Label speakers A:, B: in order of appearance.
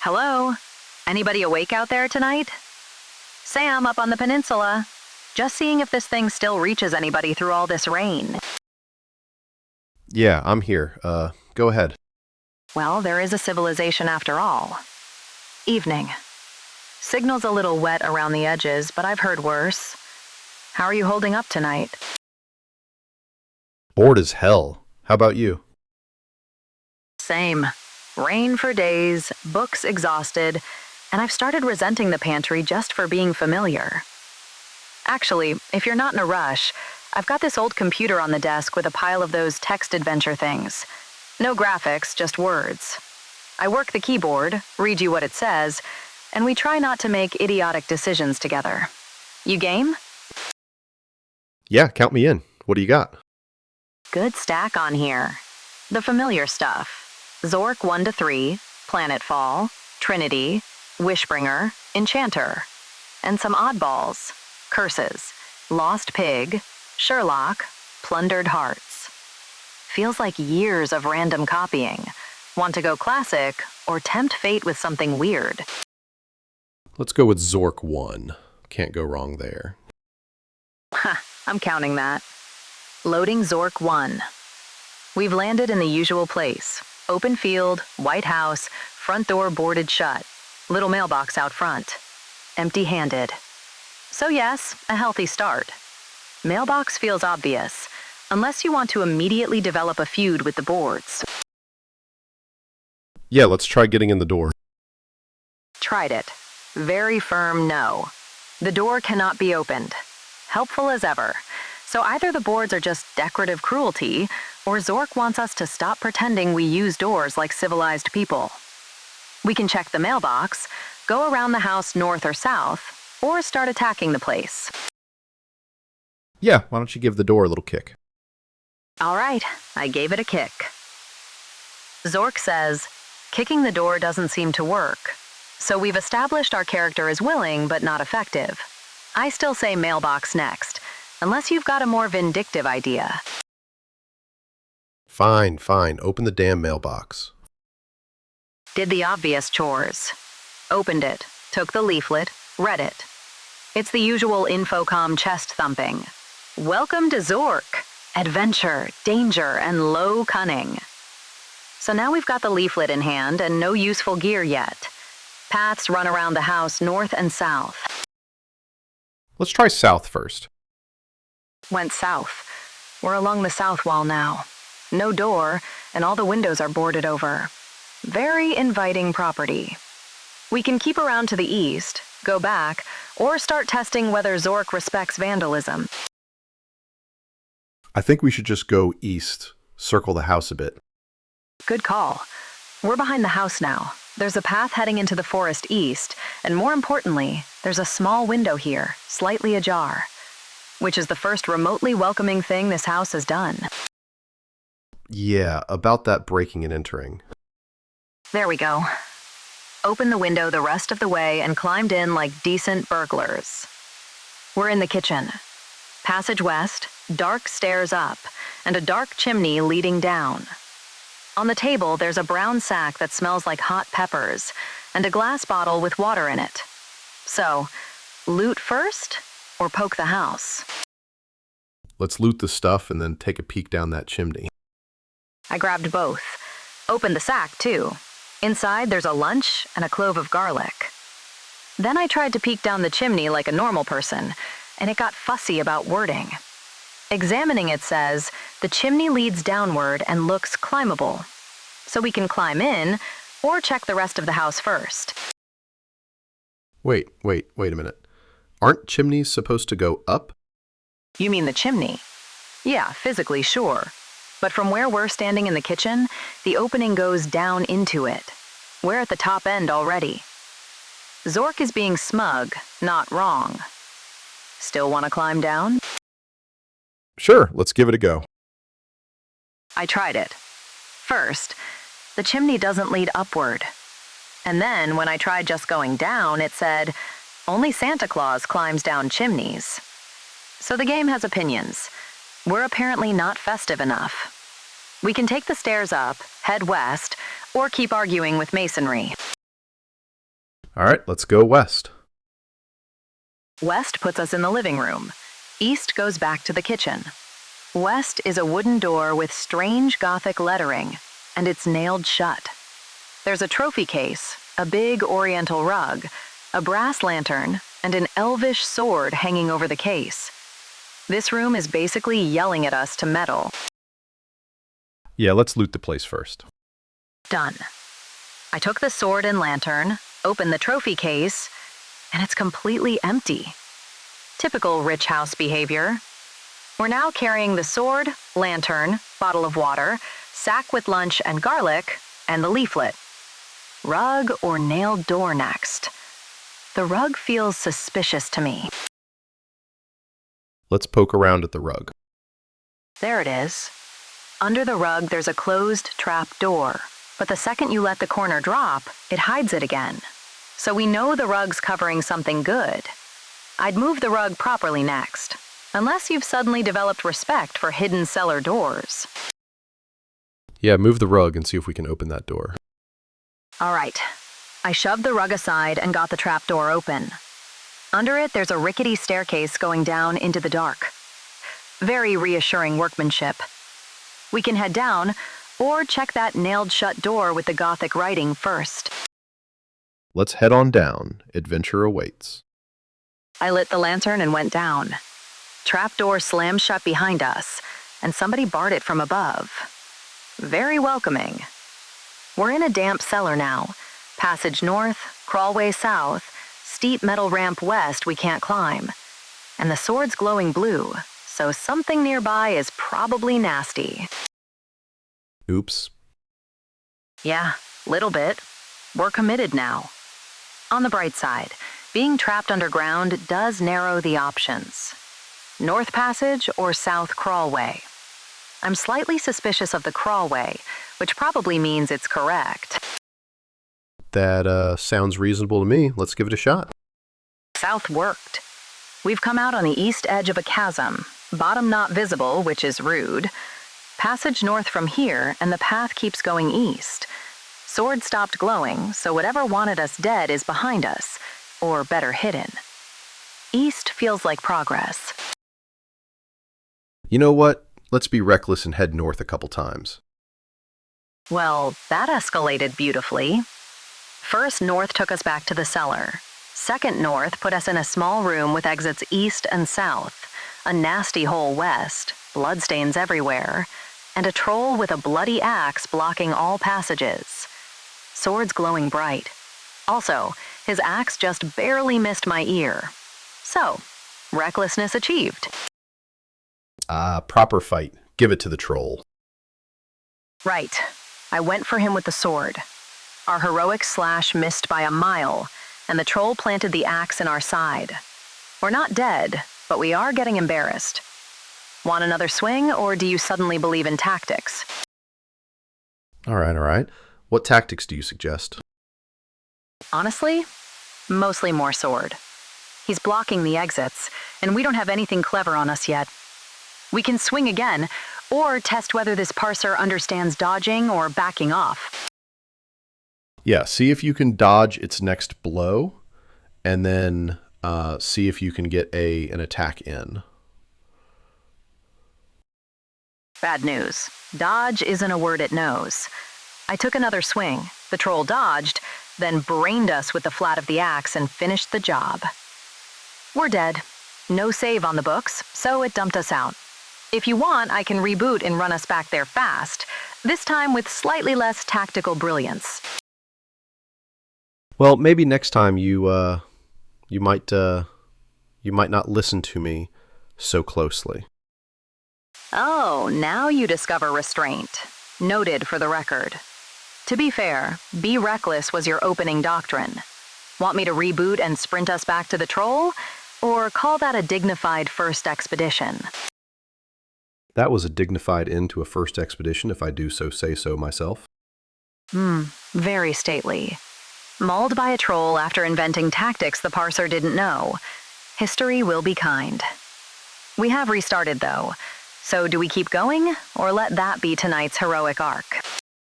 A: Hello? Anybody awake out there tonight? Sam up on the peninsula. Just seeing if this thing still reaches anybody through all this rain.
B: Yeah, I'm here. Go ahead.
A: Well, there is a civilization after all. Evening. Signal's a little wet around the edges, but I've heard worse. How are you holding up tonight?
B: Bored as hell. How about you?
A: Same. Rain for days, books exhausted, and I've started resenting the pantry just for being familiar. Actually, if you're not in a rush, I've got this old computer on the desk with a pile of those text adventure things. No graphics, just words. I work the keyboard, read you what it says, and we try not to make idiotic decisions together. You game?
B: Yeah, count me in. What do you got?
A: Good stack on here. The familiar stuff. Zork 1 to 3, Planetfall, Trinity, Wishbringer, Enchanter. And some oddballs. Curses, Lost Pig, Sherlock, Plundered Hearts. Feels like years of random copying. Want to go classic or tempt fate with something weird?
B: Let's go with Zork 1. Can't go wrong there.
A: Ha, I'm counting that. Loading Zork 1. We've landed in the usual place. Open field, White House, front door boarded shut. Little mailbox out front. Empty-handed. So yes, a healthy start. Mailbox feels obvious, unless you want to immediately develop a feud with the boards.
B: Yeah, let's try getting in the door.
A: Tried it. Very firm no. The door cannot be opened. Helpful as ever. So either the boards are just decorative cruelty, or Zork wants us to stop pretending we use doors like civilized people. We can check the mailbox, go around the house north or south, or start attacking the place.
B: Yeah, why don't you give the door a little kick?
A: All right, I gave it a kick. Zork says, kicking the door doesn't seem to work. So we've established our character is willing but not effective. I still say mailbox next, unless you've got a more vindictive idea.
B: Fine. Open the damn mailbox.
A: Did the obvious chores. Opened it, took the leaflet, read it. It's the usual Infocom chest thumping. Welcome to Zork. Adventure, danger, and low cunning. So now we've got the leaflet in hand and no useful gear yet. Paths run around the house north and south.
B: Let's try south first.
A: Went south. We're along the south wall now. No door, and all the windows are boarded over. Very inviting property. We can keep around to the east, go back, or start testing whether Zork respects vandalism.
B: I think we should just go east, circle the house a bit.
A: Good call. We're behind the house now. There's a path heading into the forest east, and more importantly, there's a small window here, slightly ajar, which is the first remotely welcoming thing this house has done.
B: Yeah, about that breaking and entering.
A: There we go. Opened the window the rest of the way and climbed in like decent burglars. We're in the kitchen. Passage west, dark stairs up, and a dark chimney leading down. On the table, there's a brown sack that smells like hot peppers, and a glass bottle with water in it. So, loot first, or poke the house?
B: Let's loot the stuff and then take a peek down that chimney.
A: I grabbed both. Opened the sack, too. Inside, there's a lunch and a clove of garlic. Then I tried to peek down the chimney like a normal person, and it got fussy about wording. Examining it says, the chimney leads downward and looks climbable. So we can climb in, or check the rest of the house first.
B: Wait a minute. Aren't chimneys supposed to go up?
A: You mean the chimney? Yeah, physically, sure. But from where we're standing in the kitchen, the opening goes down into it. We're at the top end already. Zork is being smug, not wrong. Still want to climb down?
B: Sure, let's give it a go.
A: I tried it. First, the chimney doesn't lead upward. And then, when I tried just going down, it said, only Santa Claus climbs down chimneys. So the game has opinions. We're apparently not festive enough. We can take the stairs up, head west, or keep arguing with masonry.
B: All right, let's go west.
A: West puts us in the living room. East goes back to the kitchen. West is a wooden door with strange Gothic lettering, and it's nailed shut. There's a trophy case, a big oriental rug, a brass lantern, and an elvish sword hanging over the case. This room is basically yelling at us to meddle.
B: Yeah, let's loot the place first.
A: Done. I took the sword and lantern, opened the trophy case, and it's completely empty. Typical rich house behavior. We're now carrying the sword, lantern, bottle of water, sack with lunch and garlic, and the leaflet. Rug or nailed door next? The rug feels suspicious to me.
B: Let's poke around at the rug.
A: There it is. Under the rug, there's a closed trap door, but the second you let the corner drop, it hides it again. So we know the rug's covering something good. I'd move the rug properly next, unless you've suddenly developed respect for hidden cellar doors.
B: Yeah, move the rug and see if we can open that door.
A: All right. I shoved the rug aside and got the trap door open. Under it, there's a rickety staircase going down into the dark. Very reassuring workmanship. We can head down, or check that nailed-shut door with the Gothic writing first.
B: Let's head on down. Adventure awaits.
A: I lit the lantern and went down. Trap door slammed shut behind us, and somebody barred it from above. Very welcoming. We're in a damp cellar now. Passage north, crawlway south, steep metal ramp west we can't climb. And the sword's glowing blue, so something nearby is probably nasty.
B: Oops.
A: Yeah, little bit. We're committed now. On the bright side, being trapped underground does narrow the options. North Passage or South Crawlway? I'm slightly suspicious of the crawlway, which probably means it's correct.
B: That sounds reasonable to me. Let's give it a shot.
A: South worked. We've come out on the east edge of a chasm, bottom not visible, which is rude. Passage north from here, and the path keeps going east. Sword stopped glowing, so whatever wanted us dead is behind us, or better hidden. East feels like progress.
B: You know what? Let's be reckless and head north a couple times.
A: Well, that escalated beautifully. First north took us back to the cellar. Second north put us in a small room with exits east and south, a nasty hole west, bloodstains everywhere, and a troll with a bloody axe blocking all passages. Sword's glowing bright. Also, his axe just barely missed my ear. So, recklessness achieved.
B: Proper fight. Give it to the troll.
A: Right. I went for him with the sword. Our heroic slash missed by a mile, and the troll planted the axe in our side. We're not dead, but we are getting embarrassed. Want another swing, or do you suddenly believe in tactics?
B: All right. What tactics do you suggest?
A: Honestly, mostly more sword. He's blocking the exits, and we don't have anything clever on us yet. We can swing again, or test whether this parser understands dodging or backing off.
B: Yeah, see if you can dodge its next blow, and then see if you can get an attack in.
A: Bad news. Dodge isn't a word it knows. I took another swing. The troll dodged, then brained us with the flat of the axe and finished the job. We're dead. No save on the books, so it dumped us out. If you want, I can reboot and run us back there fast, this time with slightly less tactical brilliance.
B: Well, maybe next time you might not listen to me so closely.
A: Oh, now you discover restraint. Noted for the record. To be fair, be reckless was your opening doctrine. Want me to reboot and sprint us back to the troll? Or call that a dignified first expedition?
B: That was a dignified end to a first expedition, if I do say so myself.
A: Very stately. Mauled by a troll after inventing tactics the parser didn't know. History will be kind. We have restarted, though. So do we keep going, or let that be tonight's heroic arc?